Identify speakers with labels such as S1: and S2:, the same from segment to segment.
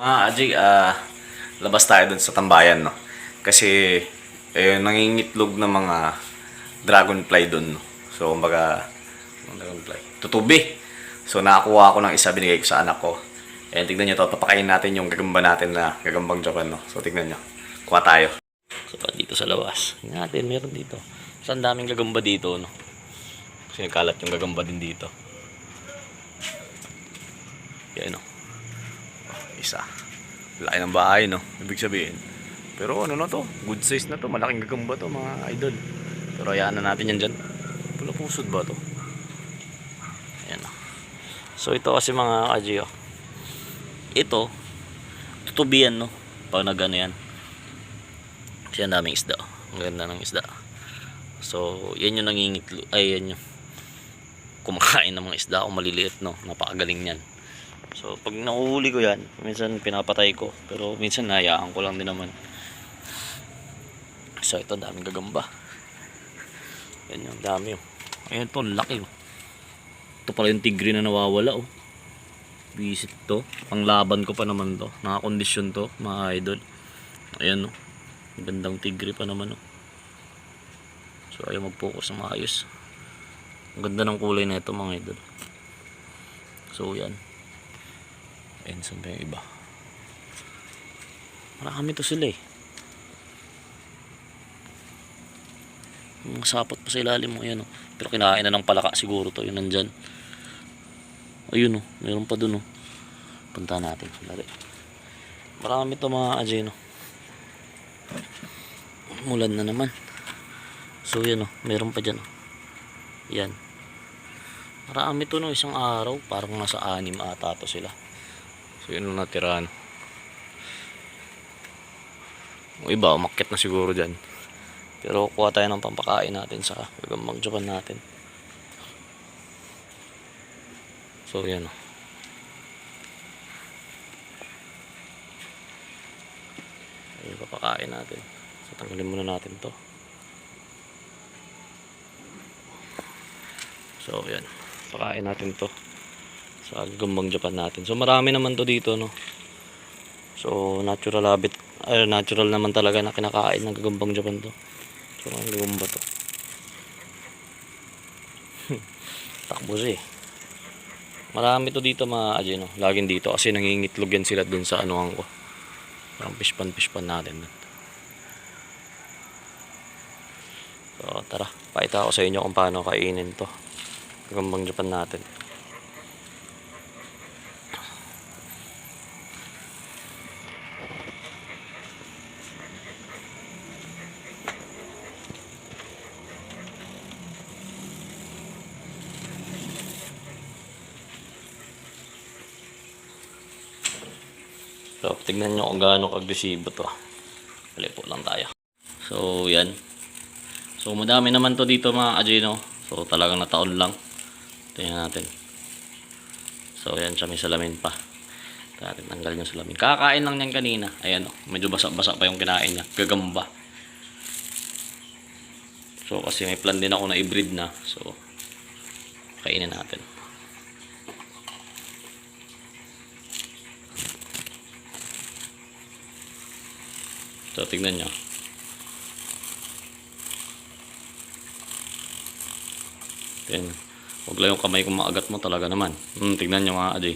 S1: Ajay, labas tayo dun sa tambayan, no? Kasi, nangingitlog ng mga dragonfly dun, no? So, kumbaga, dragonfly, tutubi. So, nakakuha ako ng isa, binigay ko sa anak ko. Tignan nyo to, papakain natin yung gagamba natin na gagambang Japan, no? So, tignan nyo. Kuha tayo. So, dito sa labas. Tingnan natin, meron dito. So, ang daming gagamba dito, no? Kasi nagkalat yung gagamba din dito. Yan, no? Isa. Laki ng bahay, no? Ibig sabihin. Pero ano na to? Good size na to. Malaking gagamba to, mga idol. Pero hayaan na natin yan dyan. Pula-pusod ba to? Ayan, no? So ito kasi mga kaji, oh. Ito, tutubian, no? Pag nagano yan. Kasi ang daming isda, oh. Ang ganda ng isda. So, yan yung nangingitlo. Ay, yan yung kumakain ng mga isda kung maliliit, no? Napakagaling yan. So, pag nahuhuli ko yan, minsan pinapatay ko. Pero minsan nahayaan ko lang din naman. So, ito, daming gagamba. Yan yung dami, oh. Ayan to, laki, oh. Ito pala yung tigre na nawawala, oh. Visit to. Panglaban ko pa naman to. Nakakondisyon to, mga idol. Ayan, oh. Gandang tigre pa naman, oh. So, ayaw mag-focus na maayos. Ang ganda ng kulay na ito, mga idol. So, yan. Ayan, saan ba yung iba? Marami to sila, eh. Mga sapot pa sa ilalim mo, ayan, oh. Pero kinain na ng palaka siguro to, yun nandyan. Ayun, oh. Meron pa dun, oh. Punta natin. Lari. Marami to, mga ajay, no. Mulan na naman. So, yan, oh. Meron pa dyan, oh. Yan. Marami to, no. Isang araw. Parang nasa 6 ata to sila. So, yun ang natirahan. Yung iba, umakyat na siguro dyan. Pero kuha tayo ng pampakain natin sa gagambang Japan natin. So, yan, oh. Ayun, papakain natin. So, tanggalin muna natin to. So, yan. Pakain natin to sa gagambang Japan natin. So, marami naman to dito, no. So, natural habit. Natural naman talaga na kinakain ng gagambang Japan to. So, ang gagamba to. Takbo siya, eh. Marami to dito, mga ajay, no. Laging dito kasi nangingitlog yan sila dun sa anuhan ko. Parang fishpan natin. So, tara. Pakita ko sa inyo kung paano kainin to gagambang Japan natin. So, tignan nyo kung gaano kagresibo to. Palipo lang tayo. So, yan. So, madami naman to dito, mga ajino. So, talagang nataon lang. Tingnan natin. So, yan siya, may salamin pa. Natin tanggal yung salamin. Kakain lang niyan kanina. Ayan, oh. Medyo basa-basa pa yung kinain niya. Gagamba. So, kasi may plan din ako na i-breed na. So, kainin natin. So, tignan nyo. Then, huwag lang yung kamay kung maagat mo talaga naman. Tignan nyo, mga aday.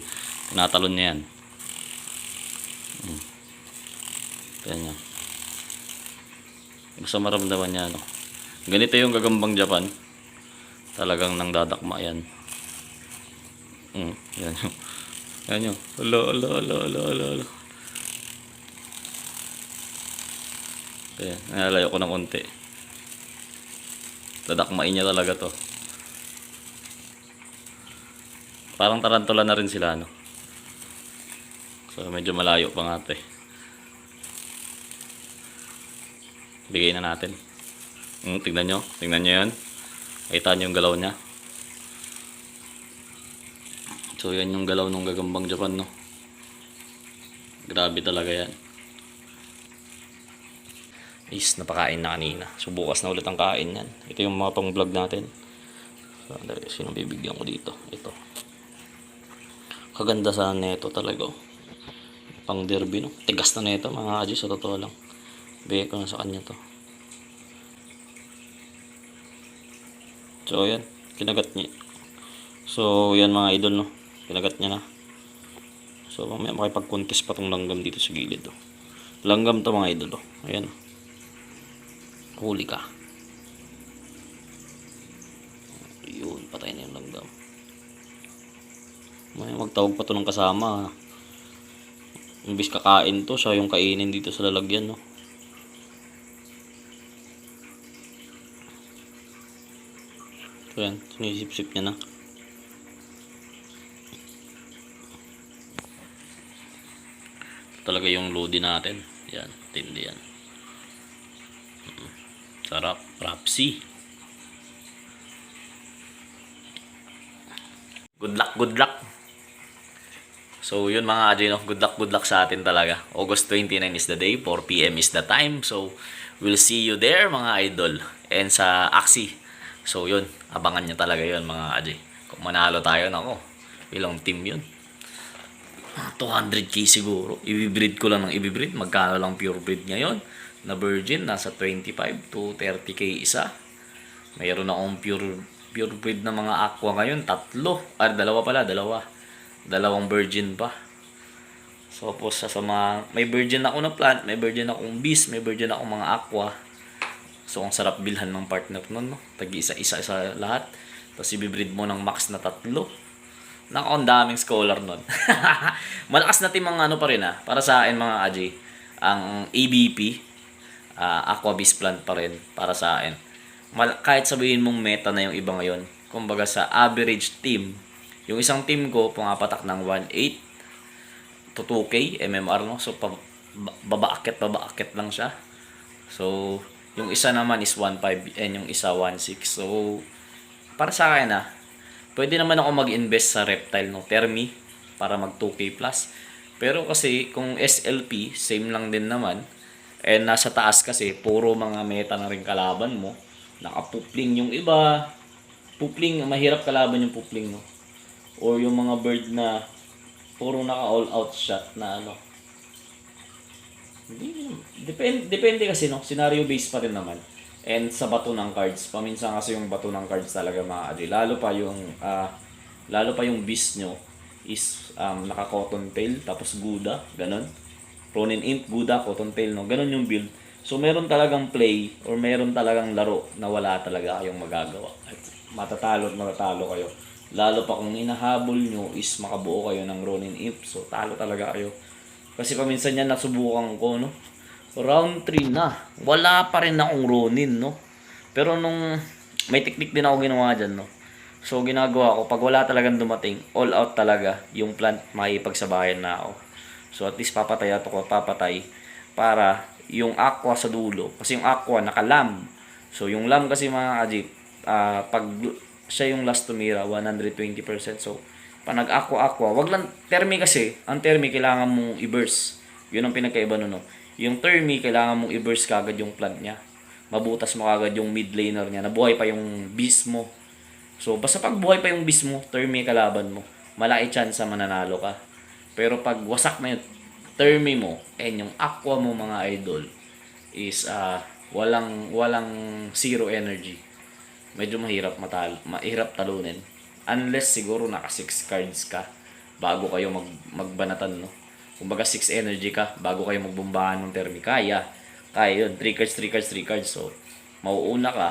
S1: Tinatalon niya yan. Tignan nyo. Basta maramdaman niya, no? Ganito yung gagambang Japan. Talagang nang dadakma yan. Yan nyo. Yan nyo. Alo. Ayan, nalalayo ko ng konti. Dadakmain niya talaga to. Parang tarantula na rin sila, no? So, medyo malayo pa nga ito, eh. Bigay na natin. Tignan nyo yan. Kita nyo yung galaw niya. So, yan yung galaw ng gagambang Japan, no? Grabe talaga yan. Is napakain na kanina. So, bukas na ulit ang kain yan. Ito yung mga pang vlog natin. So, sino bibigyan ko dito? Ito. Kaganda sana nito talaga, oh. Pang derby, no? Tigas na nito mga Aji, sa totoo lang. Bigay ko na sa kanya to. So, yan. Kinagat niya. So, yan mga idol, no? Kinagat niya na. So, mamaya makipag-contest pa tong langgam dito sa gilid, oh. Langgam to mga idol, oh. Ayan. Huli ka. Yun, patay na yung langgam. May magtawag pa to ng kasama. Imbis kakain to, siya yung kainin dito sa lalagyan, no? So yan, sinisip-sip niya na. Talaga yung lodi natin. Yan, tindi yan. Sarap, rapsi. Good luck, good luck. So yun mga Aji, no? Good luck sa atin talaga. August 29 is the day, 4 PM is the time. So we'll see you there mga idol. And sa Axie. So yun, abangan nyo talaga yun mga Aji. Kung manalo tayo, nako, ilang team yun. 200k siguro. I-breed ko lang ng i-breed. Magkano lang pure breed ngayon? Na virgin, nasa 25 to 30k isa. Mayroon akong pure breed na mga aqua ngayon, tatlo. Dalawa pala, dalawang virgin pa. So, tapos sa mga, may virgin ako na plant, may virgin akong beast, may virgin akong mga aqua. So, ang sarap bilhan ng partner nun, no? Tag-isa-isa lahat. Tapos, i-breed mo ng max na tatlo. Nako, ang daming scholar nun. Malakas na team ang ano pa rin, ha? Para sa akin, mga Aji, ang ABP, Aqua Beast Plant pa rin, para sa akin. Kahit sabihin mong meta na yung iba ngayon, kumbaga sa average team, yung isang team ko, pumapatak ng 1.8 to 2K MMR, no? So, babaakit lang siya. So, yung isa naman is 1.5 and yung isa 1.6. So, para sa akin, pwede naman ako mag-invest sa reptile, no? Termi, para mag 2K plus. Pero kasi, kung SLP, same lang din naman. And nasa taas kasi, puro mga meta na rin kalaban mo. Nakapupling yung iba. Pupling, mahirap kalaban yung pupling, no? Or yung mga bird na puro naka all out shot na ano. Depende kasi, no? Scenario based pa rin naman. And sa bato ng cards, paminsan kasi yung bato ng cards talaga mga Aji. Lalo pa yung beast nyo is naka cotton tail, tapos Guda, ganun. Ronin Imp, Guda, cotton tail, no? Ganun yung build. So meron talagang play or meron talagang laro na wala talaga kayong magagawa. At matatalo kayo. Lalo pa kung inahabol nyo is makabuo kayo ng Ronin Imp. So talo talaga kayo. Kasi paminsan yan nasubukan ko, no? Round 3 na. Wala pa rin akong Ronin, no? Pero nung may technique din ako ginawa dyan, no? So ginagawa ko, pag wala talagang dumating, all out talaga, yung plant makipagsabayan na ako. So at least papatay para yung aqua sa dulo. Kasi yung aqua naka-lam. So yung lam kasi mga Ajip, pag siya yung last tumira, 120%. So pag nag-aqua, wag lang termi kasi, ang termi kailangan mong i-burst. Yun ang pinagkaiba nun, no? Yung termi, kailangan mong i-burst kagad yung plant niya. Mabutas mo kagad yung mid laner niya, nabuhay pa yung beast mo. So, basta pag buhay pa yung beast mo, termi kalaban mo, malaki chance mananalo ka. Pero pag wasak na yung termi mo, and yung aqua mo mga idol, is walang zero energy. Medyo mahirap talunin. Unless siguro naka 6 cards ka bago kayo magbanatan, no? Kumbaga 6 energy ka bago kayo magbombahan ng termi. Kaya yun, 3 cards. So, mauuna ka.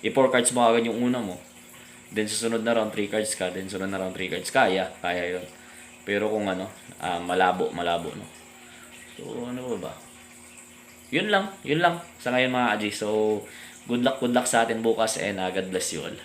S1: I-4 cards mo agad yung una mo. Then susunod na round 3 cards ka. Then sunod na round 3 cards. Kaya yun. Pero kung malabo, no? So, ano ba? Yun lang sa ngayon mga Aji. So, good luck sa atin bukas and God bless you all.